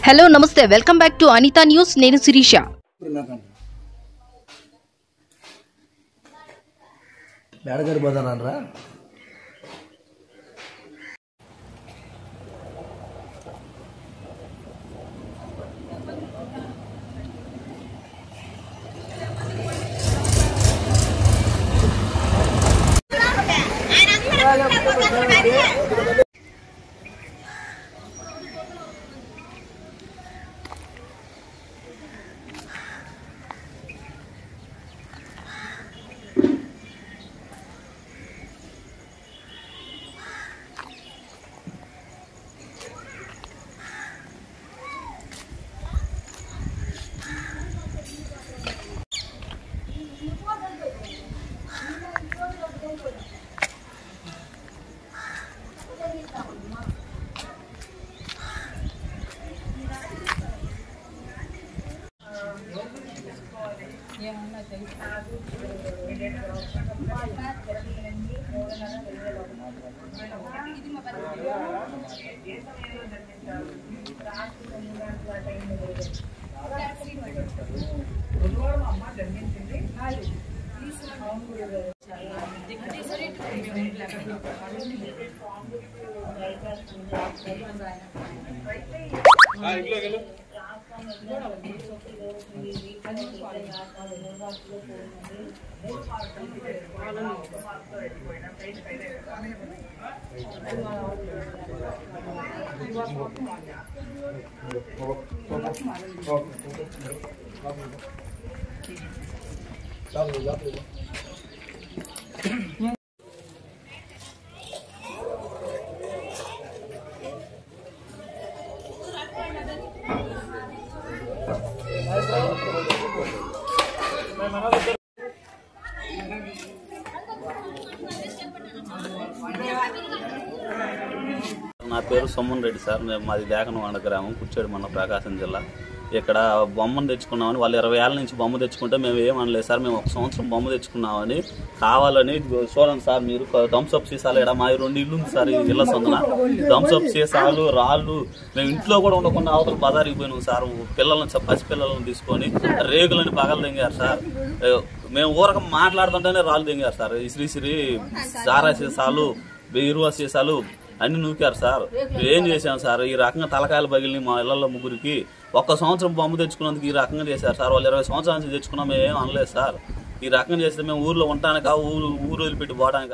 Hello నమస్తే welcome back to Anitha news. నేను శిరీష. మేడగారి పోదానరా నా పేరు సోమన్ రెడ్డి సార్. మాది దేకనవాడ గ్రామం, కుచ్చేడు మన ప్రకాశం జిల్లా. ఇక్కడ బొమ్మను తెచ్చుకున్నామని వాళ్ళు 20 ఏళ్ళ నుంచి బొమ్మ తెచ్చుకుంటే మేము ఏమనలేదు సార్. మేము 1 సంవత్సరం బొమ్మ తెచ్చుకున్నామని కావాలని చూడండి సార్. మీరు థమ్స్అప్ సీసాలు ఇక్కడ మా 2 ఇల్లు ఉంది సార్. ఇళ్ళ సొంతన థమ్స్అప్ సీసాలు రాళ్ళు మేము ఇంట్లో కూడా ఉండకుండా అవతల బజారికి పోయినాం సార్. పిల్లలను పసిపిల్లలను తీసుకొని రేగులని పగలు దింగారు సార్. మేము ఊరక మాట్లాడుతుంటేనే రాళ్ళు దింగారు సార్. శ్రీశ్రీ సారా సీసాలు, బీరువా సీసాలు అన్ని నూకారు సార్. ఏం చేశాం సార్? ఈ రకంగా తలకాయలు పగిలిని మా ఇళ్లలో ముగ్గురికి 1 సంవత్సరం బొమ్మ తెచ్చుకున్నందుకు ఈ రకంగా చేశారు సార్. వాళ్ళు 20 సంవత్సరాల నుంచి తెచ్చుకున్నాం, మేము ఏం అనలేదు సార్. ఈ రకంగా చేస్తే మేము ఊర్లో ఉండటానికా, ఊరు వదిలిపెట్టి పోవడానికి